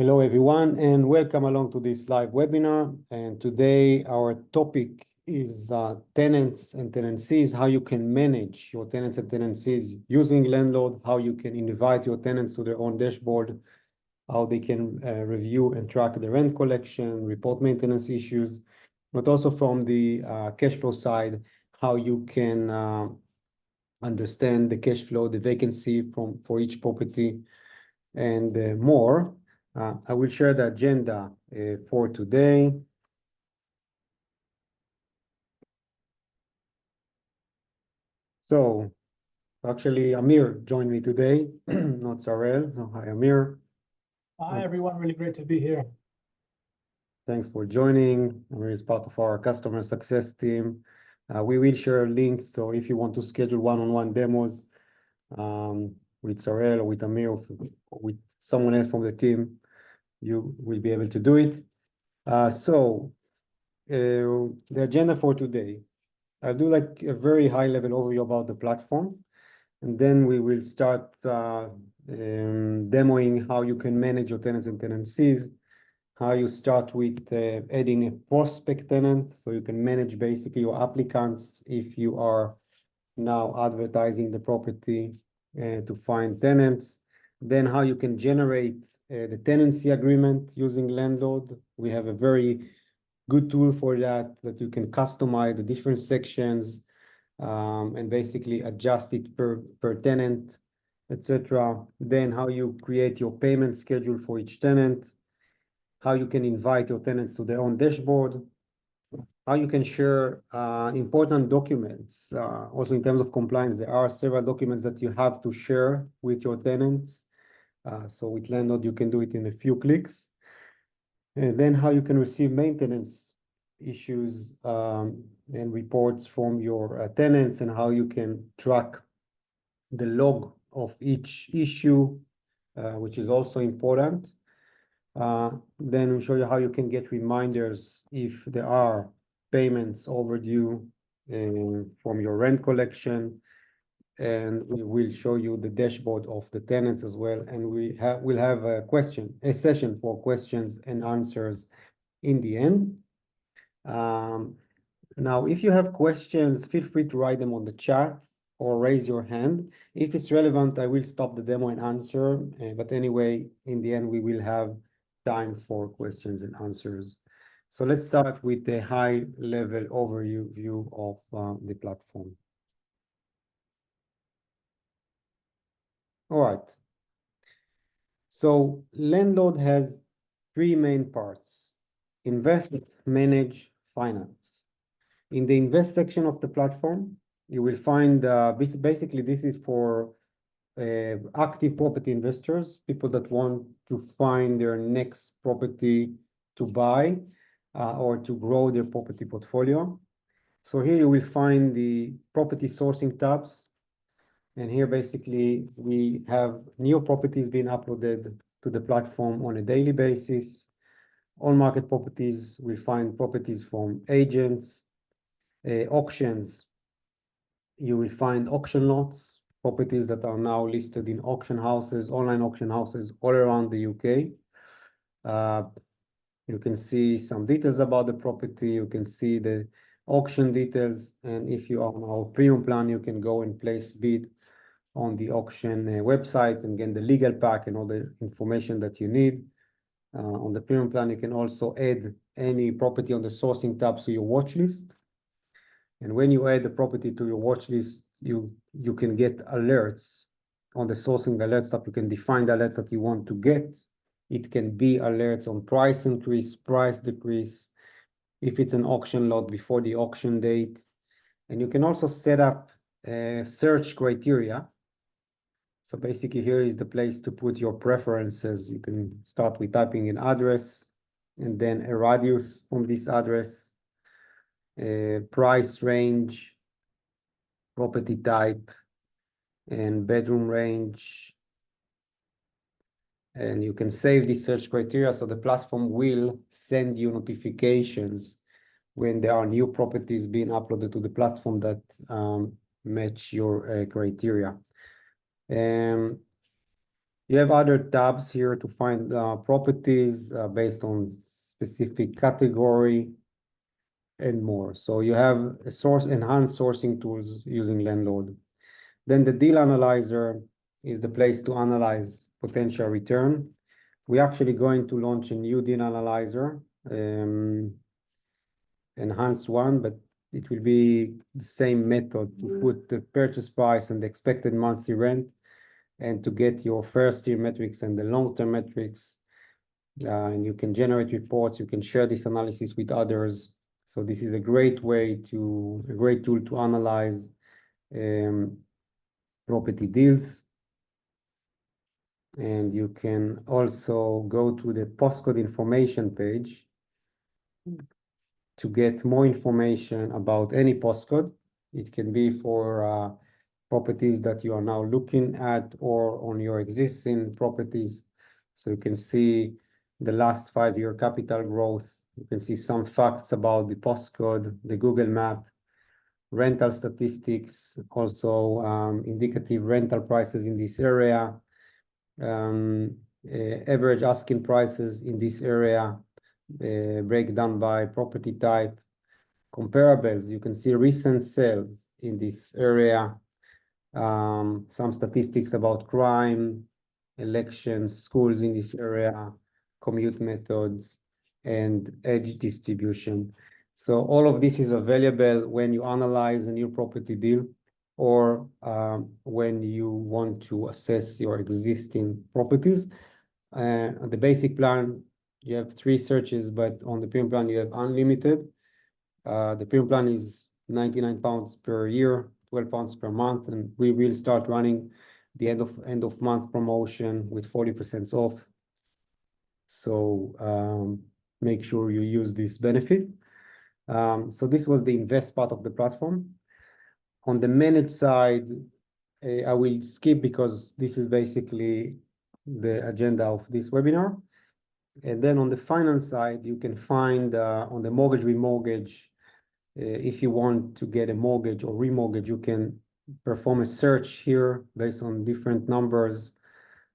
Hello, everyone, and welcome along to this live webinar. And today our topic is tenants and tenancies, how you can manage your tenants and tenancies using Lendlord, how you can invite your tenants to their own dashboard, how they can review and track the rent collection, report maintenance issues, but also from the cash flow side, how you can understand the cash flow, the vacancy for each property, and more. I will share the agenda for today. So actually, Amir joined me today, not Sarel. So hi, Amir. Hi, everyone. Really great to be here. Thanks for joining. Amir is part of our customer success team. We will share links. So if you want to schedule one-on-one demos with Sarel or with Amir or with someone else from the team, you will be able to do it. So the agenda for today. I'll do like a very high level overview about the platform, and then we will start demoing how you can manage your tenants and tenancies, how you start with adding a prospect tenant, so you can manage basically your applicants if you are now advertising the property to find tenants. Then how you can generate the tenancy agreement using Lendlord. We have a very good tool for that you can customize the different sections and basically adjust it per tenant, etc. Then how you create your payment schedule for each tenant, how you can invite your tenants to their own dashboard, how you can share important documents. Also in terms of compliance, there are several documents that you have to share with your tenants. So with Lendlord, you can do it in a few clicks. And then how you can receive maintenance issues and reports from your tenants, and how you can track the log of each issue, which is also important. Then we'll show you how you can get reminders if there are payments overdue from your rent collection. And we will show you the dashboard of the tenants as well. And we'll have a session for questions and answers in the end. Now, if you have questions, feel free to write them on the chat or raise your hand. If it's relevant, I will stop the demo and answer. But anyway, in the end, we will have time for questions and answers. So let's start with a high-level overview of the platform. All right. So Lendlord has three main parts: invest, manage, finance. In the invest section of the platform, you will find basically this is for active property investors, people that want to find their next property to buy or to grow their property portfolio. So here you will find the property sourcing tabs. And here basically we have new properties being uploaded to the platform on a daily basis. On market properties, we find properties from agents, auctions. You will find auction lots, properties that are now listed in auction houses, online auction houses all around the UK. You can see some details about the property. You can see the auction details. And if you are on our premium plan, you can go and place bid on the auction website and get the legal pack and all the information that you need. On the premium plan, you can also add any property on the sourcing tab to your watch list. And when you add the property to your watch list, you can get alerts on the sourcing alerts tab. You can define the alerts that you want to get. It can be alerts on price increase, price decrease, if it's an auction lot before the auction date. And you can also set up search criteria. So basically here is the place to put your preferences. You can start with typing an address and then a radius from this address, price range, property type, and bedroom range. And you can save these search criteria, so the platform will send you notifications when there are new properties being uploaded to the platform that match your criteria. You have other tabs here to find properties based on specific category and more. So you have enhanced sourcing tools using Lendlord. Then the deal analyzer is the place to analyze potential return. We're actually going to launch a new deal analyzer, enhanced one, but it will be the same method to put the purchase price and the expected monthly rent, and to get your first year metrics and the long-term metrics. And you can generate reports, you can share this analysis with others. So this is a great tool to analyze property deals. And you can also go to the postcode information page to get more information about any postcode. It can be for properties that you are now looking at or on your existing properties. So you can see the last 5-year capital growth. You can see some facts about the postcode, the Google map, rental statistics, also indicative rental prices in this area, average asking prices in this area, breakdown by property type, comparables. You can see recent sales in this area, some statistics about crime, elections, schools in this area, commute methods, and age distribution. So all of this is available when you analyze a new property deal, or when you want to assess your existing properties. The basic plan, you have 3 searches, but on the premium plan, you have unlimited. The premium plan is £99 per year, £12 per month, and we will start running the end of month promotion with 40% off. So make sure you use this benefit. So this was the invest part of the platform. On the manage side, I will skip because this is basically the agenda of this webinar. And then on the finance side, you can find on the mortgage remortgage, if you want to get a mortgage or remortgage, you can perform a search here based on different numbers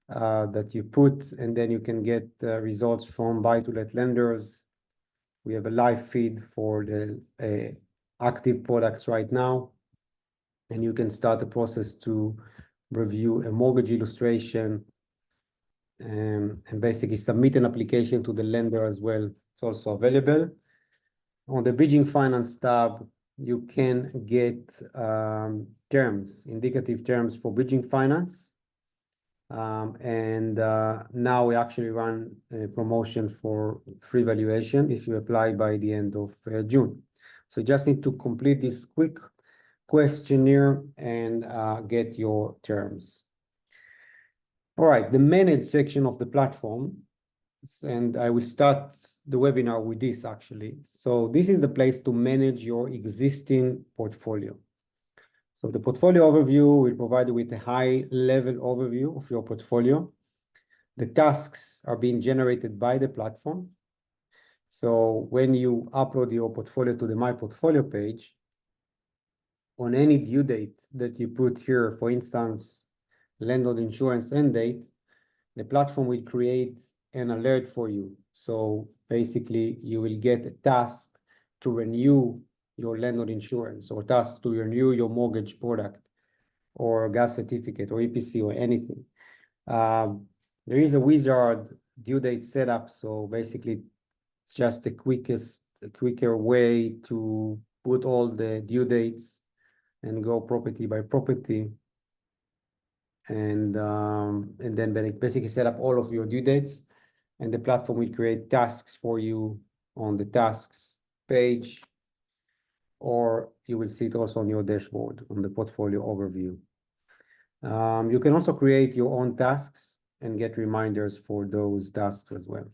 that you put, and then you can get results from buy-to-let lenders. We have a live feed for the active products right now, and you can start the process to review a mortgage illustration and basically submit an application to the lender as well. It's also available. On the bridging finance tab, you can get indicative terms for bridging finance. Now we actually run a promotion for free valuation if you apply by the end of June. So you just need to complete this quick questionnaire and get your terms. All right, the manage section of the platform, and I will start the webinar with this actually. So this is the place to manage your existing portfolio. So the portfolio overview will provide you with a high-level overview of your portfolio. The tasks are being generated by the platform. So when you upload your portfolio to the My Portfolio page, on any due date that you put here, for instance, landlord insurance end date, the platform will create an alert for you. So basically, you will get a task to renew your landlord insurance, or task to renew your mortgage product or gas certificate or EPC or anything. There is a wizard due date setup. So basically, it's just the quicker way to put all the due dates and go property by property. And then basically set up all of your due dates, and the platform will create tasks for you on the tasks page, or you will see it also on your dashboard on the portfolio overview. You can also create your own tasks and get reminders for those tasks as well.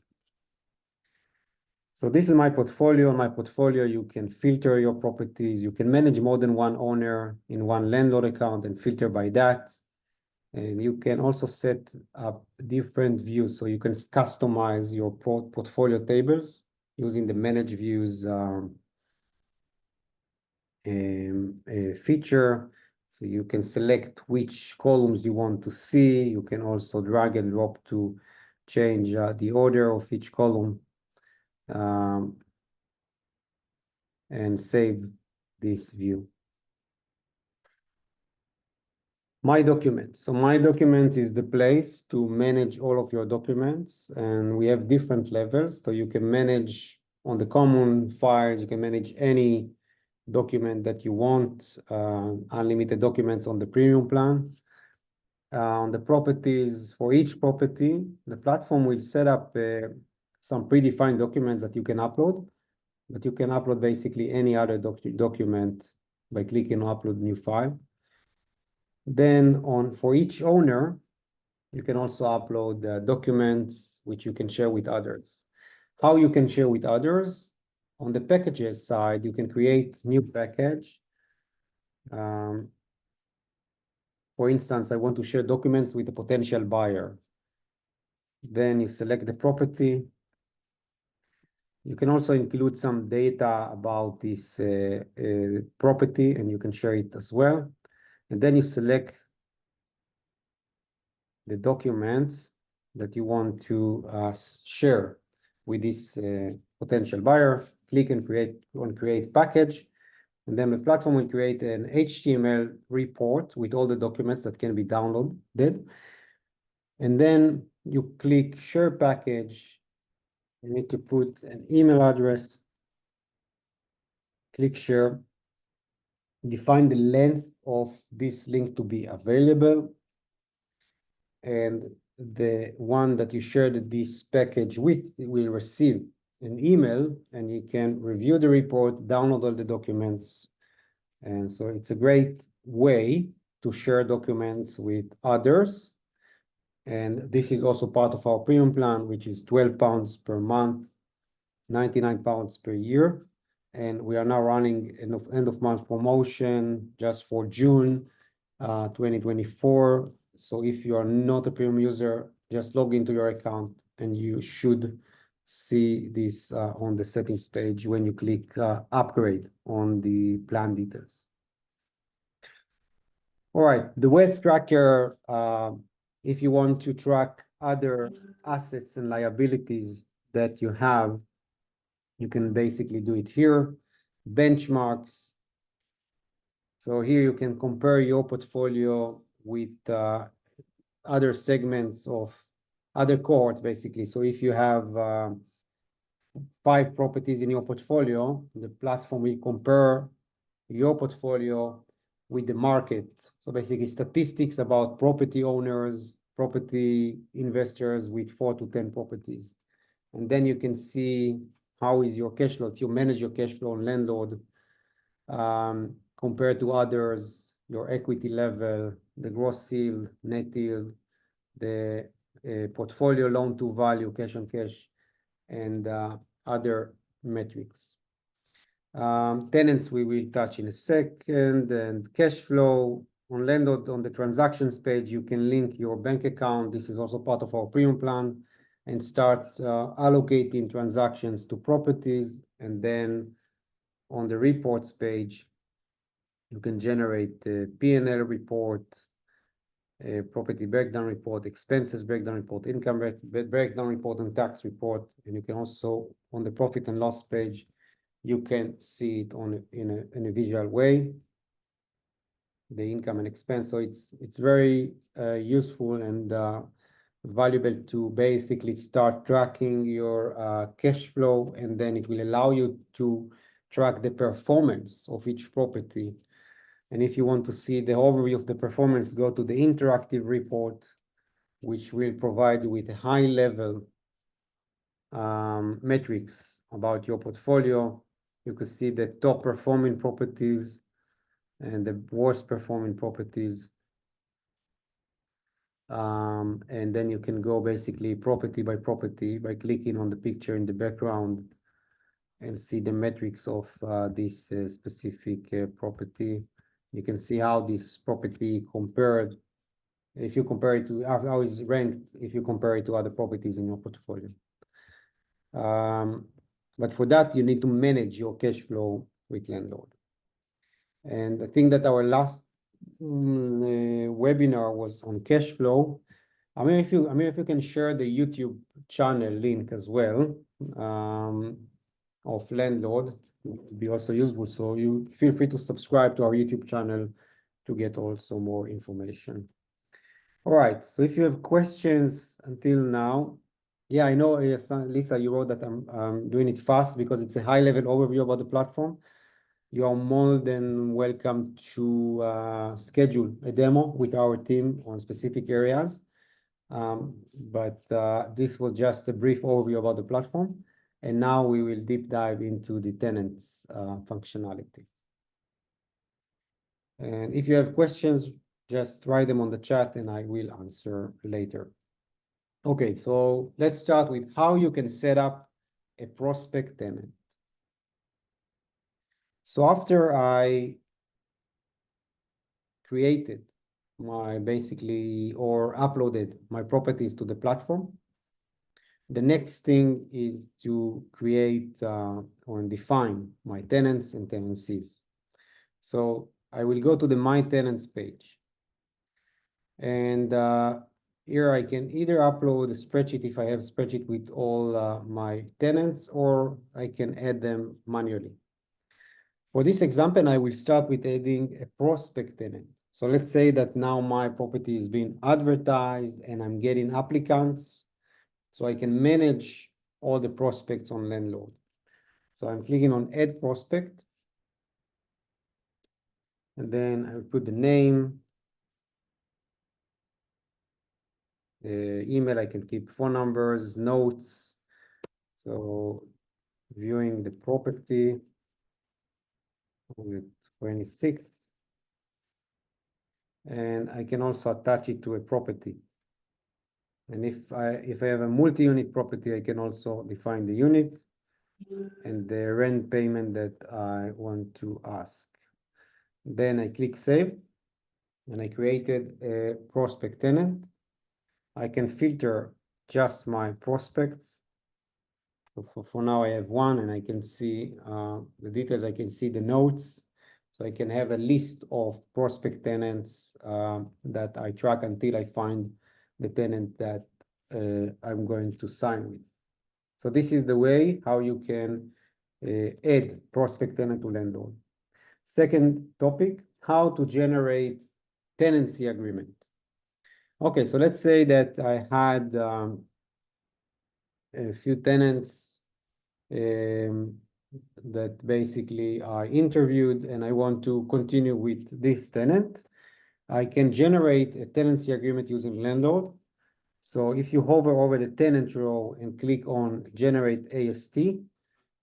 So this is my portfolio. On my portfolio, you can filter your properties. You can manage more than one owner in one landlord account and filter by that. And you can also set up different views. So you can customize your portfolio tables using the manage views feature. So you can select which columns you want to see. You can also drag and drop to change the order of each column, and save this view. My Documents. So My Documents is the place to manage all of your documents, and we have different levels. So you can manage on the common files, you can manage any document that you want, unlimited documents on the premium plan. On the properties, for each property, the platform will set up some predefined documents that you can upload, but you can upload basically any other document by clicking on Upload New File. Then for each owner, you can also upload documents which you can share with others. How you can share with others? On the packages side, you can create new package. For instance, I want to share documents with a potential buyer. Then you select the property. You can also include some data about this property, and you can share it as well. And then you select the documents that you want to share with this potential buyer. Click and create package. And then the platform will create an HTML report with all the documents that can be downloaded. And then you click share package. You need to put an email address. Click share. Define the length of this link to be available. And the one that you shared this package with will receive an email, and you can review the report, download all the documents. And so it's a great way to share documents with others. And this is also part of our premium plan, which is £12 per month, £99 per year. And we are now running an end of month promotion just for June 2024. So if you are not a premium user, just log into your account and you should see this on the settings page when you click upgrade on the plan details. All right, the wealth tracker, if you want to track other assets and liabilities that you have, you can basically do it here. Benchmarks. So here you can compare your portfolio with other segments of other cohorts, basically. So if you have 5 properties in your portfolio, the platform will compare your portfolio with the market. So basically statistics about property owners, property investors with 4 to 10 properties. And then you can see how is your cash flow, if you manage your cash flow on Lendlord, compared to others, your equity level, the gross yield, net yield, the portfolio loan to value, cash on cash, and other metrics. Tenants we will touch in a second, and cash flow on Lendlord. On the transactions page, you can link your bank account. This is also part of our premium plan, and start allocating transactions to properties. And then on the reports page, you can generate the P&L report, property breakdown report, expenses breakdown report, income breakdown report, and tax report. And you can also, on the profit and loss page, you can see it in a visual way, the income and expense. So it's very useful and valuable to basically start tracking your cash flow, and then it will allow you to track the performance of each property. And if you want to see the overview of the performance, go to the interactive report, which will provide you with a high level metrics about your portfolio. You can see the top performing properties and the worst performing properties. And then you can go basically property by property by clicking on the picture in the background and see the metrics of this specific property. You can see how this property compared, if you compare it to how it's ranked, if you compare it to other properties in your portfolio. But for that, you need to manage your cash flow with Lendlord. And I think that our last webinar was on cash flow. If you can share the YouTube channel link as well, of Lendlord, it would be also useful. So you feel free to subscribe to our YouTube channel to get also more information. All right, so if you have questions until now, yeah, I know, yes, Lisa, you wrote that I'm doing it fast because it's a high-level overview about the platform. You are more than welcome to schedule a demo with our team on specific areas. But this was just a brief overview about the platform. And now we will deep dive into the tenants functionality. And if you have questions, just write them on the chat and I will answer later. Okay, so let's start with how you can set up a prospect tenant. So after I created my or uploaded my properties to the platform, the next thing is to create or define my tenants and tenancies. So I will go to the My Tenants page. And here I can either upload a spreadsheet if I have a spreadsheet with all my tenants, or I can add them manually. For this example, I will start with adding a prospect tenant. So let's say that now my property is being advertised and I'm getting applicants, so I can manage all the prospects on Lendlord. So I'm clicking on Add Prospect, and then I will put the name, the email. I can keep phone numbers, notes. So viewing the property on the 26th, and I can also attach it to a property. And if I have a multi-unit property, I can also define the unit and the rent payment that I want to ask. Then I click Save, and I created a prospect tenant. I can filter just my prospects. So for now, I have one, and I can see the details. I can see the notes. So I can have a list of prospect tenants that I track until I find the tenant that I'm going to sign with. So this is the way how you can add prospect tenant to Lendlord. Second topic, how to generate tenancy agreement. Okay, so let's say that I had a few tenants that basically I interviewed and I want to continue with this tenant. I can generate a tenancy agreement using Lendlord. So if you hover over the tenant row and click on generate AST,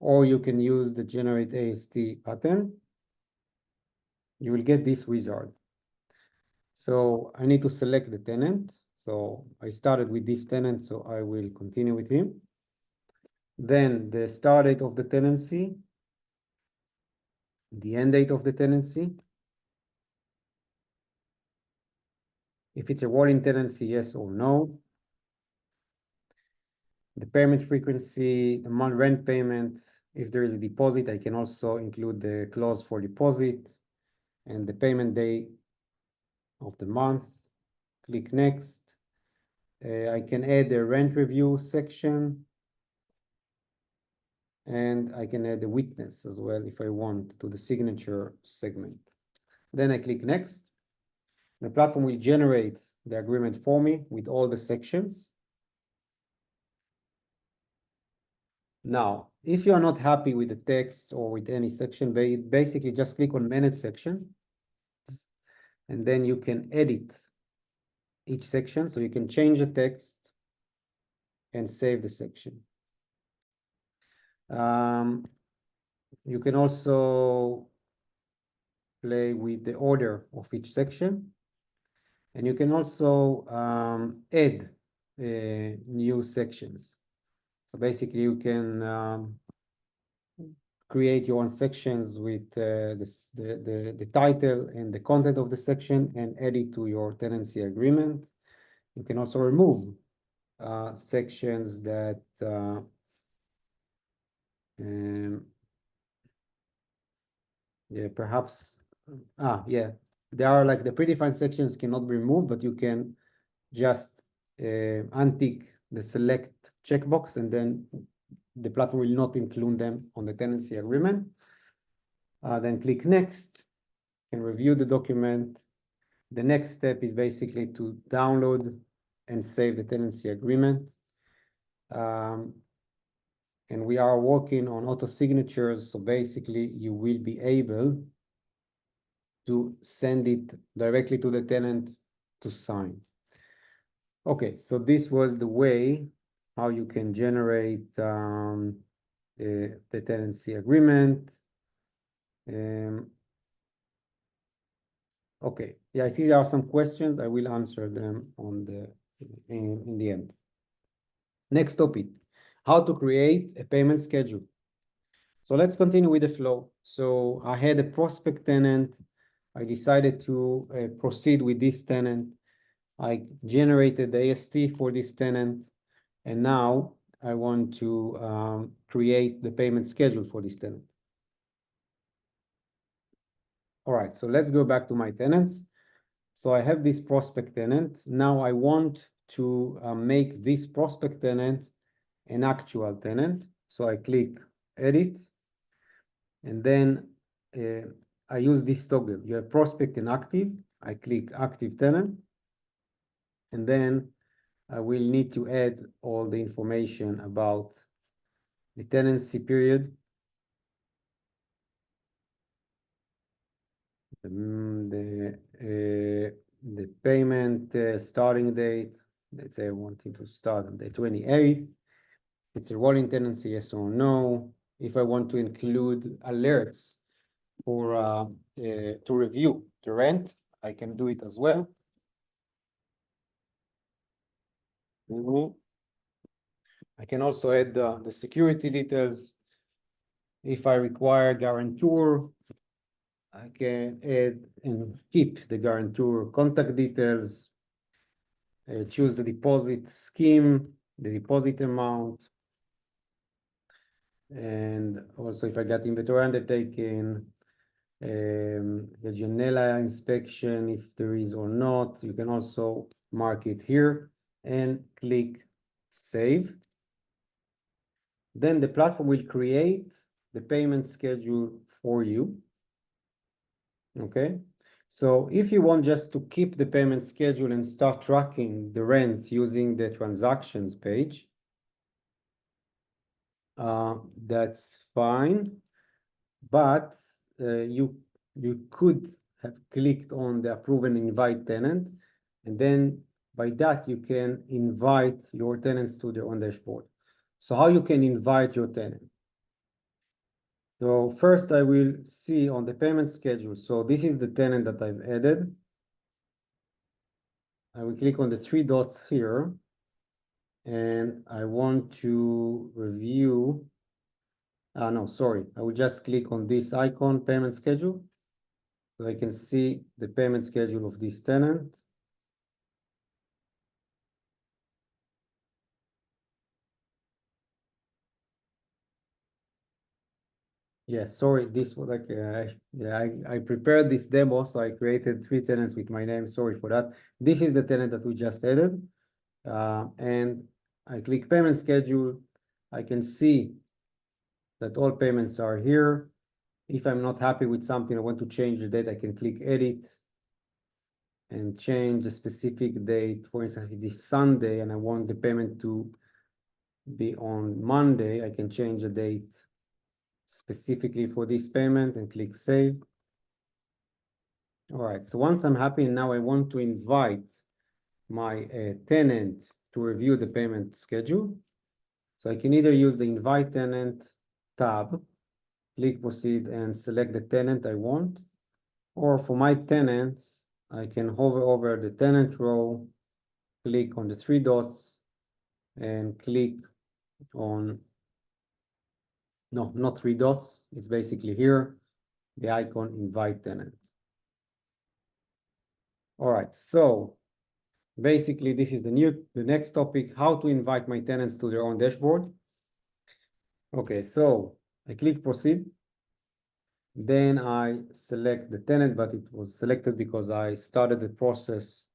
or you can use the generate AST button, you will get this wizard. So I need to select the tenant. So I started with this tenant, so I will continue with him. Then the start date of the tenancy, the end date of the tenancy. If it's a rolling tenancy, yes or no. The payment frequency, the month rent payment. If there is a deposit, I can also include the clause for deposit and the payment day of the month. Click next. I can add a rent review section, and I can add a witness as well if I want to the signature segment. Then I click next. The platform will generate the agreement for me with all the sections. Now, if you are not happy with the text or with any section, basically just click on Manage Section, and then you can edit each section. So you can change the text and save the section. You can also play with the order of each section, and you can also add new sections. So basically, you can create your own sections with the title and the content of the section and add it to your tenancy agreement. You can also remove sections that yeah, perhaps, yeah, There are like the predefined sections cannot be removed, but you can just untick the select checkbox, and then the platform will not include them on the tenancy agreement. Then click next and review the document. The next step is basically to download and save the tenancy agreement. And we are working on auto signatures, so basically you will be able to send it directly to the tenant to sign. Okay, so this was the way how you can generate the tenancy agreement. Okay, yeah, I see there are some questions. I will answer them on in the end. Next topic, how to create a payment schedule. So let's continue with the flow. So I had a prospect tenant. I decided to proceed with this tenant. I generated the AST for this tenant, and now I want to create the payment schedule for this tenant. All right, so let's go back to my tenants. So I have this prospect tenant. Now I want to make this prospect tenant an actual tenant. So I click edit, and then I use this toggle. You have prospect and active. I click active tenant, and then I will need to add all the information about the tenancy period, the payment starting date. Let's say I wanted to start on the 28th. It's a rolling tenancy, yes or no. If I want to include alerts for to review the rent, I can do it as well. I can also add the security details. If I require guarantor, I can add and keep the guarantor contact details, choose the deposit scheme, the deposit amount, and also if I got inventory undertaken, the Janela inspection, if there is or not, you can also mark it here and click save. Then the platform will create the payment schedule for you. Okay, so if you want just to keep the payment schedule and start tracking the rent using the transactions page, that's fine, but you could have clicked on the approve and invite tenant, and then by that you can invite your tenants to their own dashboard. So how you can invite your tenant? So first I will see on the payment schedule. So this is the tenant that I've added. I will click on the three dots here, and I want to review. No, sorry. I will just click on this icon, payment schedule, so I can see the payment schedule of this tenant. Yeah, sorry, this was like, I prepared this demo, so I created 3 tenants with my name. Sorry for that. This is the tenant that we just added. And I click payment schedule. I can see that all payments are here. If I'm not happy with something, I want to change the date, I can click edit and change the specific date. For instance, if it is Sunday and I want the payment to be on Monday, I can change the date specifically for this payment and click save. All right, so once I'm happy, now I want to invite my tenant to review the payment schedule. So I can either use the invite tenant tab, click proceed and select the tenant I want, or for my tenants, I can hover over the tenant row, click on the 3 dots and click on, no, not 3 dots. It's basically here, the icon invite tenant. All right, so basically this is the next topic, how to invite my tenants to their own dashboard. Okay, so I click proceed. Then I select the tenant, but it was selected because I started the process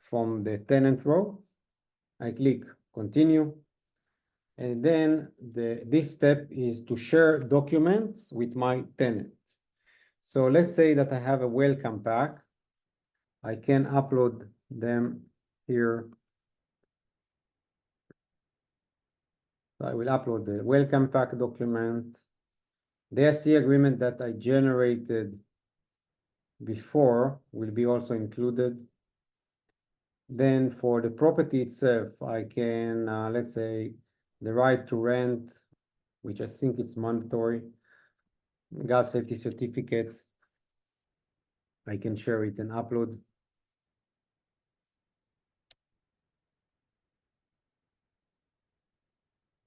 from the tenant row. I click continue. And then this step is to share documents with my tenant. So let's say that I have a welcome pack. I can upload them here. So I will upload the welcome pack document. The ST agreement that I generated before will be also included. Then for the property itself, I can, let's say, the right to rent, which I think it's mandatory, gas safety certificate, I can share it and upload.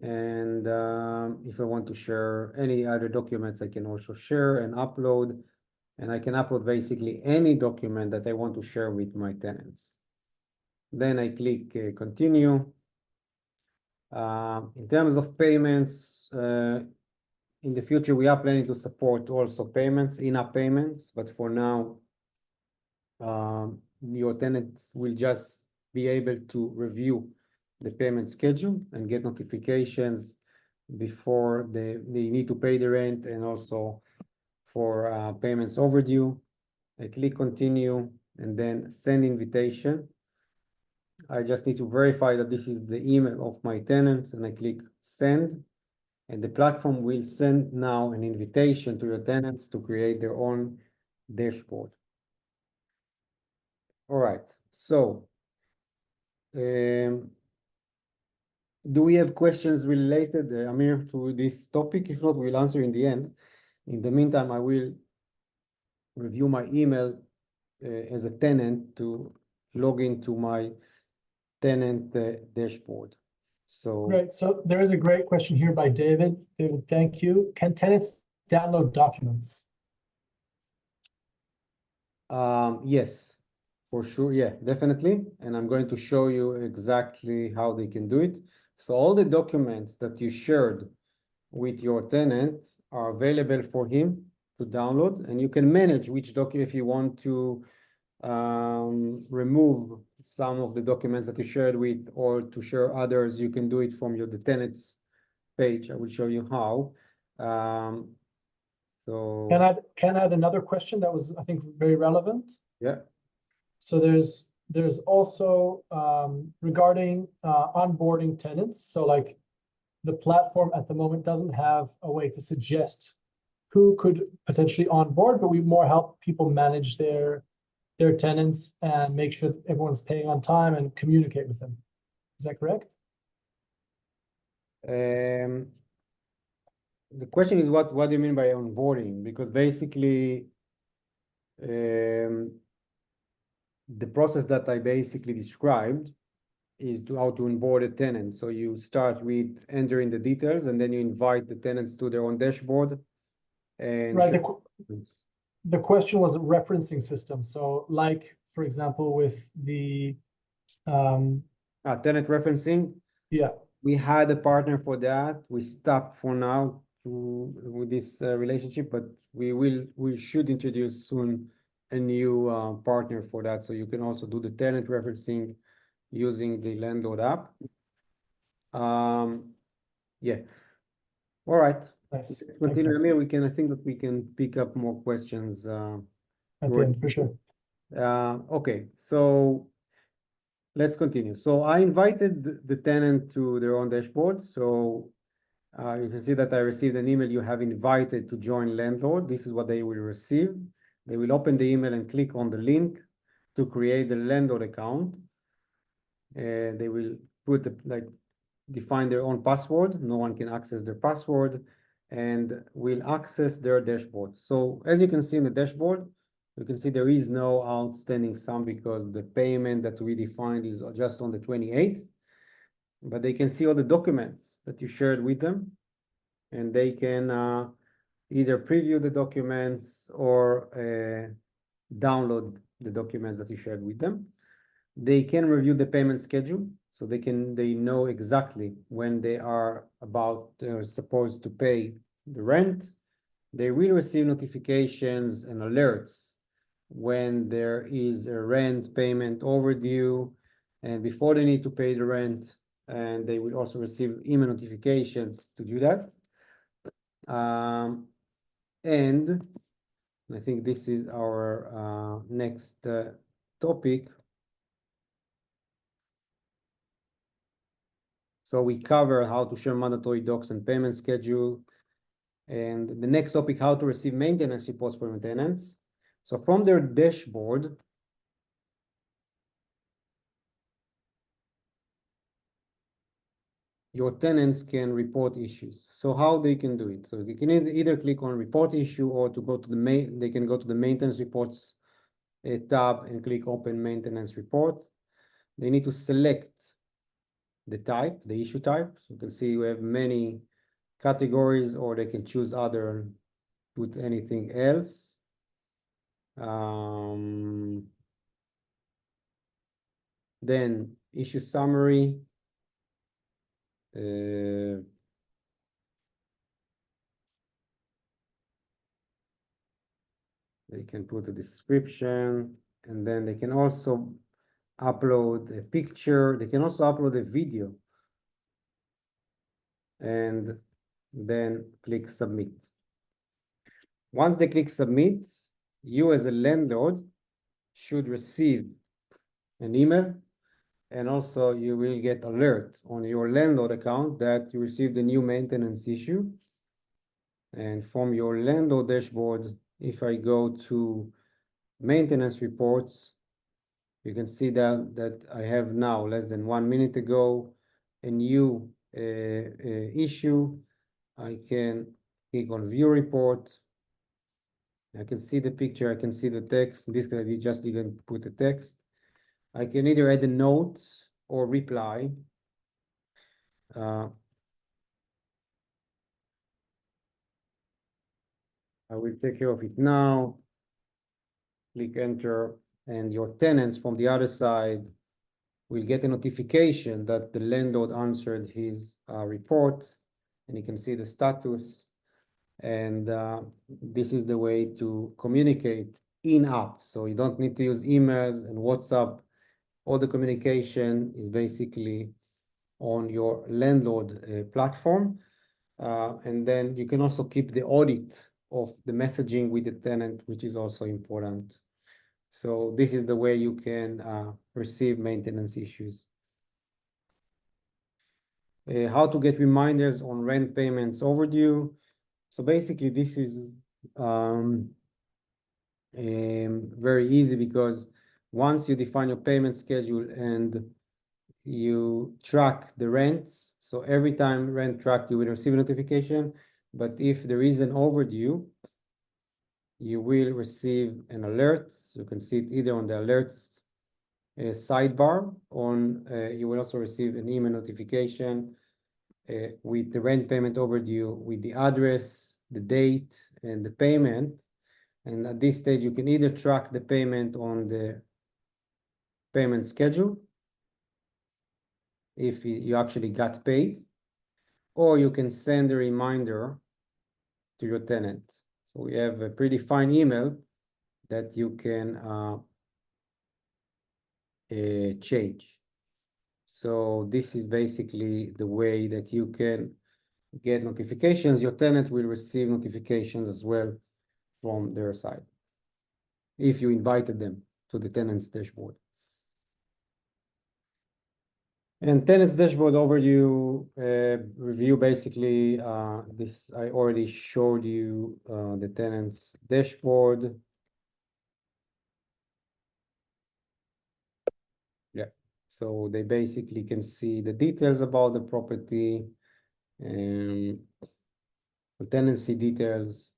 And if I want to share any other documents, I can also share and upload. And I can upload basically any document that I want to share with my tenants. Then I click continue. In terms of payments, in the future, we are planning to support also payments, in-app payments, but for now, your tenants will just be able to review the payment schedule and get notifications before they need to pay the rent, and also for payments overdue. I click continue and then send invitation. I just need to verify that this is the email of my tenants, and I click send. And the platform will send now an invitation to your tenants to create their own dashboard. All right, so do we have questions related, Amir, to this topic? If not, we'll answer in the end. In the meantime, I will review my email as a tenant to log into my tenant dashboard. So Great. So there is a great question here by David. David, thank you. Can tenants download documents? yes, for sure. Yeah, definitely. And I'm going to show you exactly how they can do it. So all the documents that you shared with your tenant are available for him to download, and you can manage which document. If you want to remove some of the documents that you shared with, or to share others, you can do it from the tenants page. I will show you how. So Can I add another question that was, I think, very relevant? yeah. So there's also regarding onboarding tenants. So like the platform at the moment doesn't have a way to suggest who could potentially onboard, but we more help people manage their tenants and make sure that everyone's paying on time and communicate with them. Is that correct? The question is what do you mean by onboarding? Because basically the process that I basically described is how to onboard a tenant. So you start with entering the details, and then you invite the tenants to their own dashboard. And right. The question was a referencing system. So like, for example, with the tenant referencing. Yeah. We had a partner for that. We stopped for now with this relationship, but we should introduce soon a new partner for that. So you can also do the tenant referencing using the Lendlord app. Yeah. All right. Nice. Continue, Amir. I think that we can pick up more questions at the end, for sure. Okay, so let's continue. So I invited the tenant to their own dashboard. So you can see that I received an email. You have invited to join Lendlord. This is what they will receive. They will open the email and click on the link to create the Lendlord account. They will put define their own password. No one can access their password, and will access their dashboard. So as you can see in the dashboard, you can see there is no outstanding sum because the payment that we defined is just on the 28th. But they can see all the documents that you shared with them, and they can either preview the documents or download the documents that you shared with them. They can review the payment schedule, so they know exactly when they are supposed to pay the rent. they will receive notifications and alerts when there is a rent payment overdue and before they need to pay the rent, and they will also receive email notifications to do that. And I think this is our next topic. So we cover how to share mandatory docs and payment schedule. And the next topic, how to receive maintenance reports from tenants. So from their dashboard, your tenants can report issues. So how they can do it? So they can either click on report issue or to go to the main, they can go to the maintenance reports tab and click open maintenance report. They need to select the type, the issue type. So you can see we have many categories, or they can choose other, put anything else. Then issue summary. They can put a description, and then they can also upload a picture. They can also upload a video, and then click submit. Once they click submit, you as a landlord should receive an email, and also you will get alert on your landlord account that you received a new maintenance issue. And from your landlord dashboard, if I go to maintenance reports, you can see that I have now, less than 1 minute ago, a new issue. I can click on view report. I can see the picture, I can see the text. This guy just didn't put the text. I can either add a note or reply. I will take care of it now. Click enter, and your tenants from the other side will get a notification that the landlord answered his report, and you can see the status. And this is the way to communicate in-app. So you don't need to use emails and WhatsApp. All the communication is basically on your landlord platform. And then you can also keep the audit of the messaging with the tenant, which is also important. So this is the way you can receive maintenance issues. How to get reminders on rent payments overdue. So basically this is very easy, because once you define your payment schedule and you track the rents, so every time rent tracked, you will receive a notification. But if there is an overdue, you will receive an alert. You can see it either on the alerts sidebar, on you will also receive an email notification with the rent payment overdue, with the address, the date, and the payment. And at this stage, you can either track the payment on the payment schedule, if you actually got paid, or you can send a reminder to your tenant. So we have a predefined email that you can change. So this is basically the way that you can get notifications. Your tenant will receive notifications as well from their side, if you invited them to the tenant's dashboard. And tenants dashboard overview review, basically this I already showed you the tenants dashboard. Yeah, so they basically can see the details about the property and the tenancy details,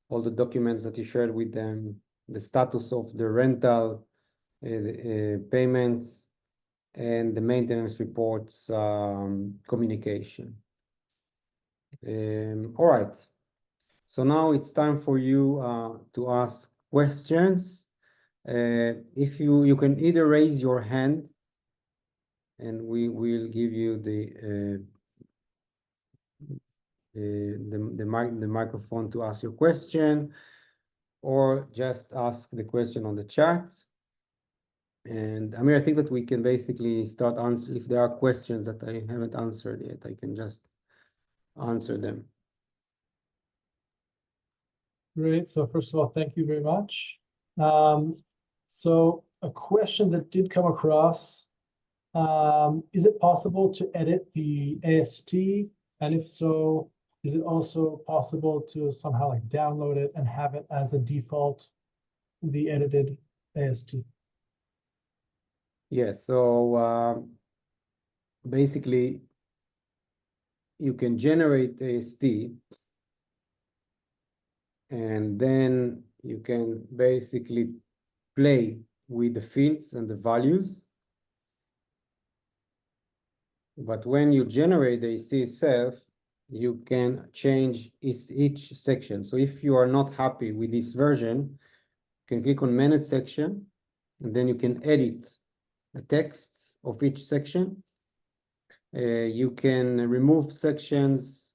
all the documents that you shared with them, the status of the rental payments, and the maintenance reports communication. All right. So now it's time for you to ask questions. If you can either raise your hand, and we will give you the the microphone to ask your question, or just ask the question on the chat. And Amir, I think that we can basically start answer. If there are questions that I haven't answered yet, I can just answer them. Great. So first of all, thank you very much. So a question that did come across, is it possible to edit the AST? And if so, is it also possible to somehow like download it and have it as a default, the edited AST? Yeah, so basically you can generate AST, and then you can basically play with the fields and the values. But when you generate the AST itself, you can change each section. So if you are not happy with this version, you can click on Manage Section, and then you can edit the texts of each section. You can remove sections.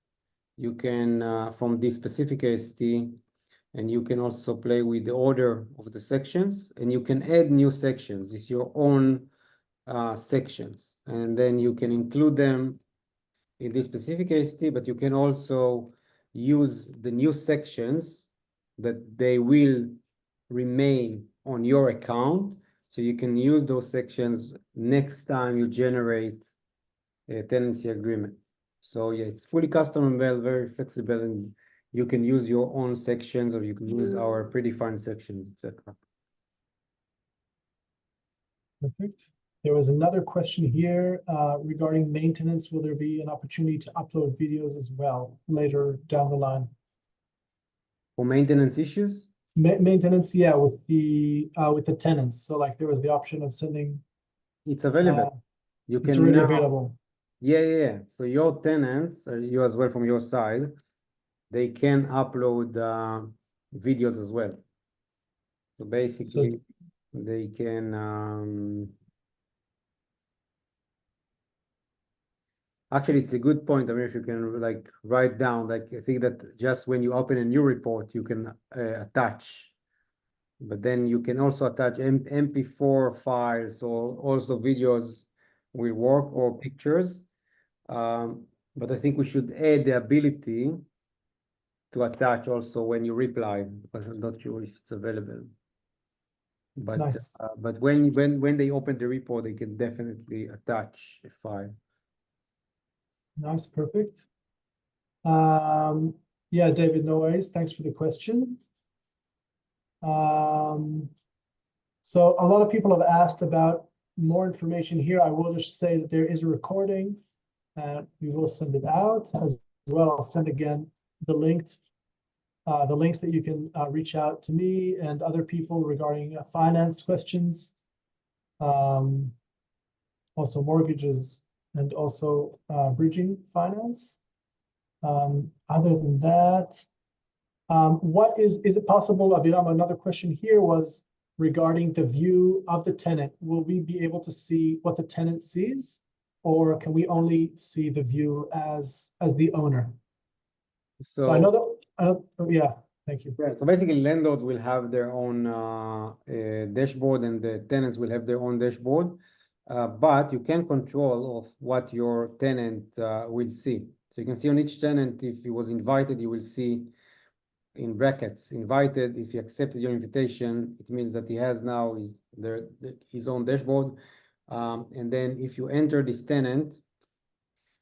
You can from the specific AST, and you can also play with the order of the sections, and you can add new sections. It's your own sections, and then you can include them in this specific AST, but you can also use the new sections that they will remain on your account. So you can use those sections next time you generate a tenancy agreement. So yeah, it's fully customizable, very flexible, and you can use your own sections, or you can use our predefined sections, etc. Perfect. There was another question here regarding maintenance. Will there be an opportunity to upload videos as well later down the line? For maintenance issues? Maintenance, yeah, with the tenants. So like there was the option of sending. It's available. You It's can already now, available. yeah. So your tenants, you as well from your side, they can upload videos as well. So basically, they can. Actually, it's a good point. I mean, if you can like write down, like I think that just when you open a new report, you can attach, but then you can also attach MP4 files, or also videos will work, or pictures. But I think we should add the ability to attach also when you reply, because I'm not sure if it's available. But Nice. but when they open the report, they can definitely attach a file. Nice, perfect. Yeah, David, no worries. Thanks for the question. So a lot of people have asked about more information here. I will just say that there is a recording, and we will send it out as well. I'll send again the links that you can reach out to me and other people regarding finance questions, also mortgages, and also bridging finance. Other than that, is it possible, Aviram, another question here was regarding the view of the tenant. Will we be able to see what the tenant sees, or can we only see the view as the owner? So I know that, yeah, thank you. Yeah, so basically landlords will have their own dashboard, and the tenants will have their own dashboard, but you can control of what your tenant will see. So you can see on each tenant, if he was invited, you will see in brackets, invited. If he accepted your invitation, it means that he has now his own dashboard. And then if you enter this tenant,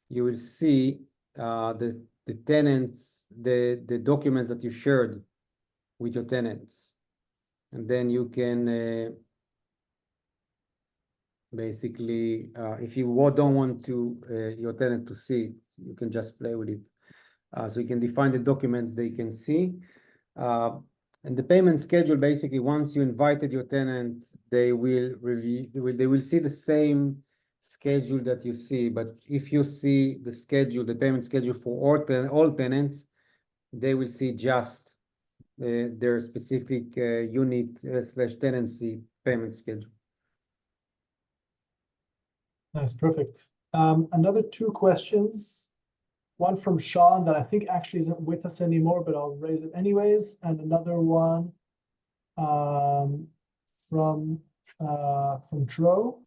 you will see the tenants, the documents that you shared with your tenants. And then you can basically, if you don't want your tenant to see, you can just play with it. So you can define the documents they can see. And the payment schedule, basically, once you invited your tenant, they will review, they will see the same schedule that you see. But if you see the schedule, the payment schedule for all tenants, they will see just their specific unit / tenancy payment schedule. Nice, perfect. Another two questions one from Sean that I think actually isn't with us anymore, but I'll raise it anyways, and another one from Dro.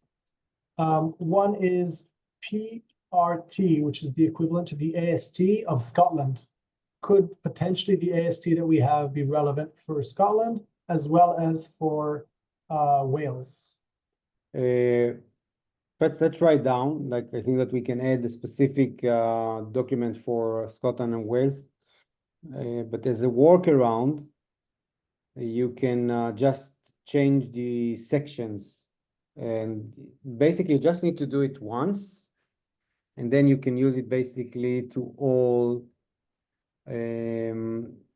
One is PRT, which is the equivalent to the AST of Scotland. Could potentially the AST that we have be relevant for Scotland as well as for Wales? Let's write down, like, I think that we can add a specific document for Scotland and Wales. But as a workaround, you can just change the sections, and basically you just need to do it once, and then you can use it basically to all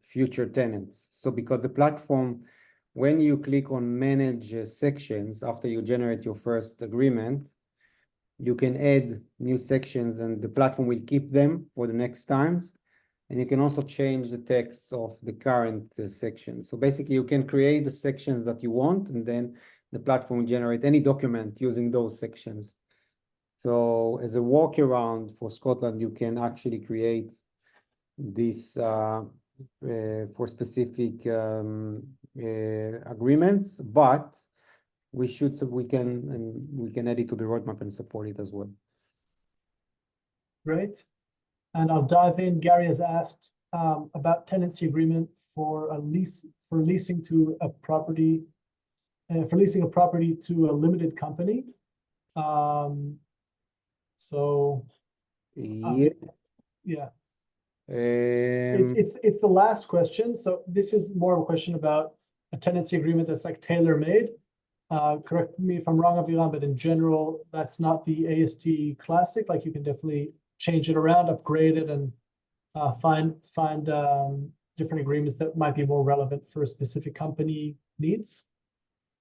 future tenants. So because the platform, when you click on manage sections after you generate your first agreement, you can add new sections and the platform will keep them for the next times. And you can also change the text of the current section. So basically you can create the sections that you want, and then the platform will generate any document using those sections. So as a workaround for Scotland, you can actually create this for specific agreements, but we can add it to the roadmap and support it as well. Great. And I'll dive in. Gary has asked about tenancy agreement for leasing to a property, for leasing a property to a limited company. Yeah. It's the last question. So this is more of a question about a tenancy agreement that's like tailor-made. Correct me if I'm wrong, Aviram, but in general, that's not the AST classic. Like you can definitely change it around, upgrade it, and find different agreements that might be more relevant for a specific company needs.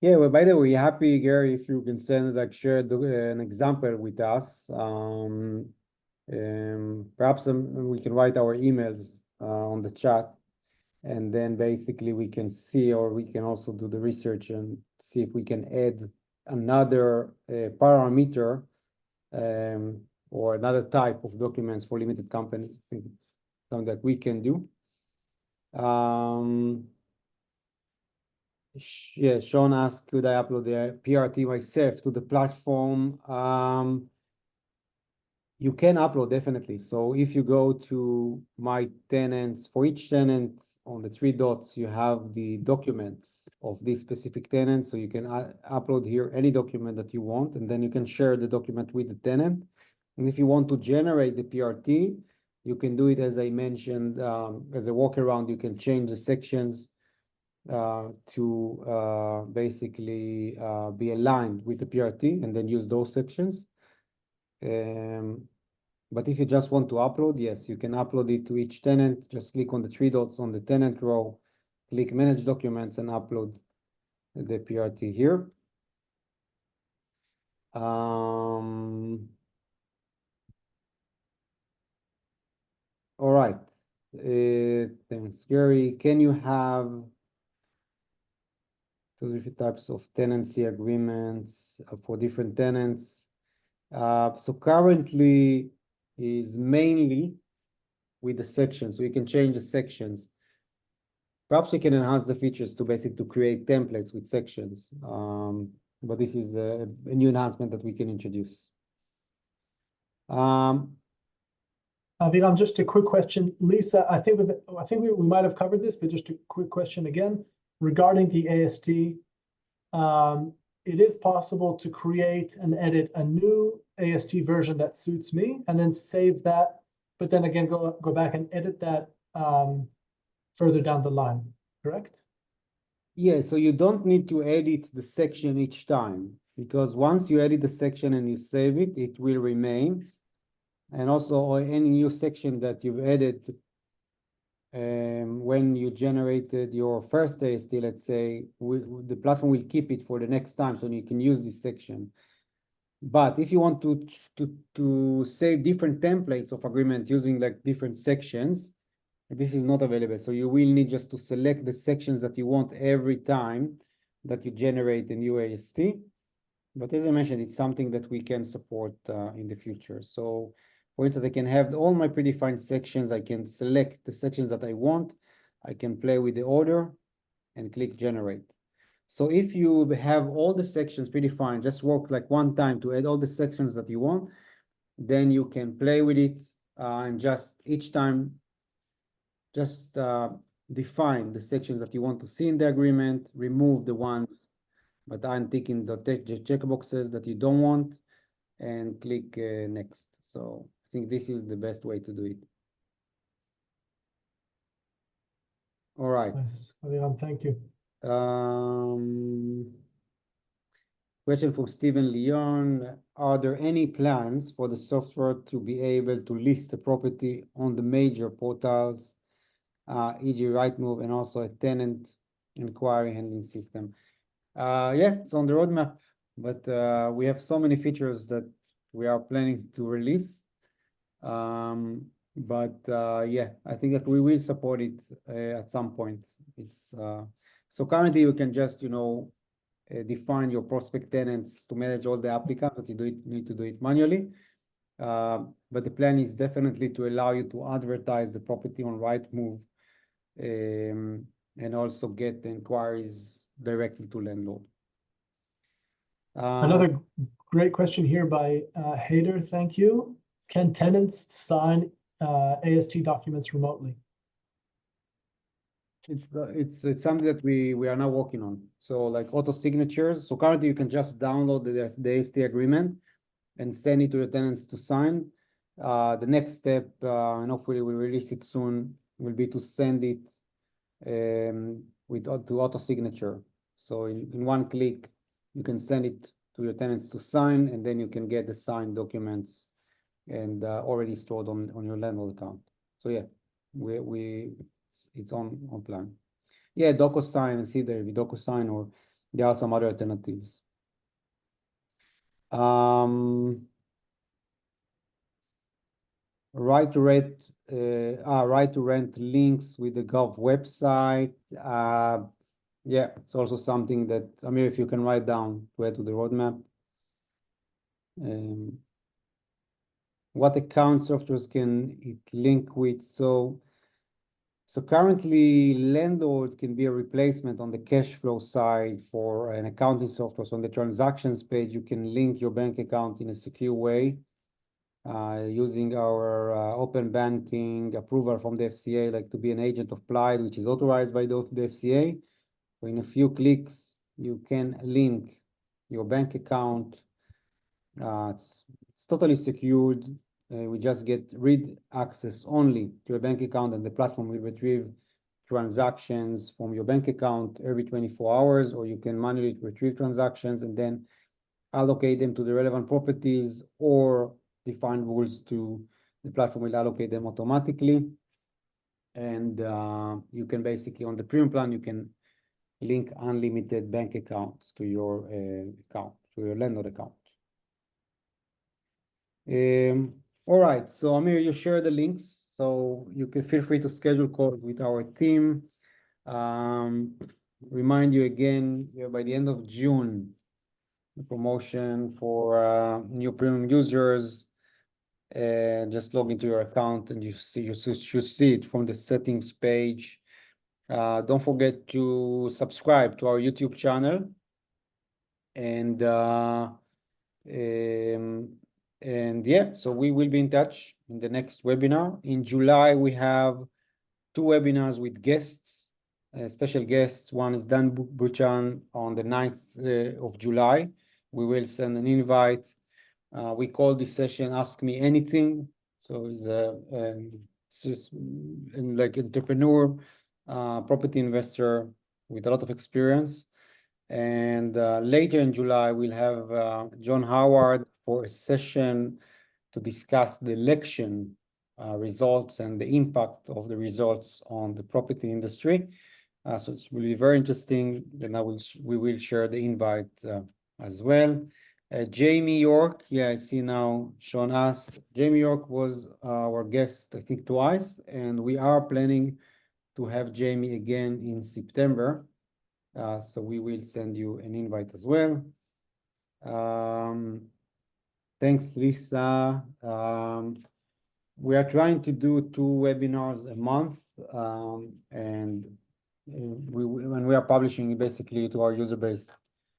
Yeah, well, by the way, happy, Gary, if you can send, like, share an example with us. Perhaps we can write our emails on the chat, and then basically we can see, or we can also do the research and see if we can add another parameter or another type of documents for limited companies. I think it's something that we can do. Yeah, Sean asked, could I upload the PRT myself to the platform? You can upload, definitely. So if you go to my tenants, for each tenant on the 3 dots, you have the documents of this specific tenant. So you can upload here any document that you want, and then you can share the document with the tenant. And if you want to generate the PRT, you can do it, as I mentioned, as a workaround. You can change the sections to basically be aligned with the PRT, and then use those sections. But if you just want to upload, yes, you can upload it to each tenant. Just click on the 3 dots on the tenant row, click manage documents, and upload the PRT here. All right. Thanks, Gary. Can you have 2 different types of tenancy agreements for different tenants? So currently is mainly with the sections, so you can change the sections. Perhaps you can enhance the features to basically create templates with sections. But this is a new enhancement that we can introduce. Aviram, just a quick question. Lisa, I think we might have covered this, but just a quick question again regarding the AST. It is possible to create and edit a new AST version that suits me, and then save that, but then again go back and edit that further down the line, correct? Yeah, so you don't need to edit the section each time, because once you edit the section and you save it, it will remain. And also any new section that you've added when you generated your first AST, let's say, the platform will keep it for the next time, so you can use this section. But if you want to save different templates of agreement using like different sections, this is not available. So you will need just to select the sections that you want every time that you generate a new AST. But as I mentioned, it's something that we can support in the future. So For instance, I can have all my predefined sections. I can select the sections that I want. I can play with the order and click generate. So if you have all the sections predefined, just work like one time to add all the sections that you want, then you can play with it and just each time just define the sections that you want to see in the agreement, remove the ones but I'm ticking the checkboxes that you don't want, and click next. So I think this is the best way to do it. All right. Nice, Aviram, thank you. Question from Stephen Leon. Are there any plans for the software to be able to list the property on the major portals, e.g. Rightmove, and also a tenant inquiry handling system? Yeah, it's on the roadmap, but we have so many features that we are planning to release. But yeah, I think that we will support it at some point. It's so currently you can just, you know, define your prospect tenants to manage all the applicants, but you need to do it manually. But the plan is definitely to allow you to advertise the property on Rightmove and also get the inquiries directly to Lendlord. Another great question here by Hader, thank you. Can tenants sign AST documents remotely? It's something that we are now working on. So like auto signatures. So currently you can just download the AST agreement and send it to the tenants to sign. The next step, and hopefully we'll release it soon, will be to send it to auto signature. So in one click, you can send it to your tenants to sign, and then you can get the signed documents and already stored on your Lendlord account. So yeah, it's on plan. Yeah, DocuSign, and see there, DocuSign, or there are some other alternatives. Right to rent links with the Gov website. Yeah, it's also something that, Amir, if you can write down to add to the roadmap. What account softwares can it link with? So currently, Lendlord can be a replacement on the cash flow side for an accounting software. So on the transactions page, you can link your bank account in a secure way using our open banking approval from the FCA, like to be an agent of Plaid, which is authorized by the FCA. So in a few clicks, you can link your bank account. It's totally secured. We just get read access only to a bank account, and the platform will retrieve transactions from your bank account every 24 hours, or you can manually retrieve transactions and then allocate them to the relevant properties or define rules to the platform will allocate them automatically. And you can basically, on the premium plan, you can link unlimited bank accounts to your account, to your Lendlord account. All right, so Amir, you share the links, so you can feel free to schedule calls with our team. Remind you again, by the end of June, the promotion for new premium users. Just log into your account and you should see it from the settings page. Don't forget to subscribe to our YouTube channel, and yeah, so we will be in touch in the next webinar. In July, we have 2 webinars with guests, special guests. One is Dan Buchan on the 9th of July. We will send an invite. We call this session Ask Me Anything. So it's just like entrepreneur, property investor with a lot of experience. And later in July, we'll have John Howard for a session to discuss the election results and the impact of the results on the property industry. So it will be very interesting. Then we will share the invite as well. Jamie York, yeah, I see now Sean asked. Jamie York was our guest, I think, twice, and we are planning to have Jamie again in September. So we will send you an invite as well. Thanks, Lisa. we are trying to do 2 webinars a month, and when we are publishing basically to our user base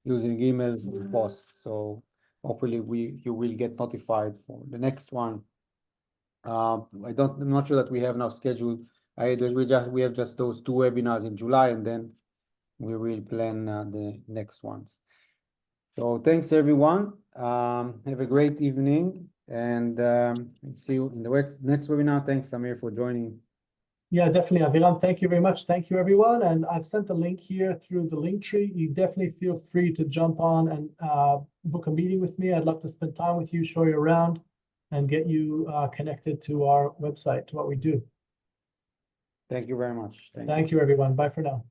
using emails and posts. So hopefully you will get notified for the next one. I'm not sure that we have now scheduled. We have just those 2 webinars in July, and then we will plan the next ones. So thanks everyone. Have a great evening, and see you in the next webinar. Thanks, Samir, for joining. Yeah, definitely, Aviram. Thank you very much. Thank you, everyone. And I've sent the link here through the link tree. You definitely feel free to jump on and book a meeting with me. I'd love to spend time with you, show you around, and get you connected to our website, to what we do. Thank you very much. Thank you, everyone. Bye for now.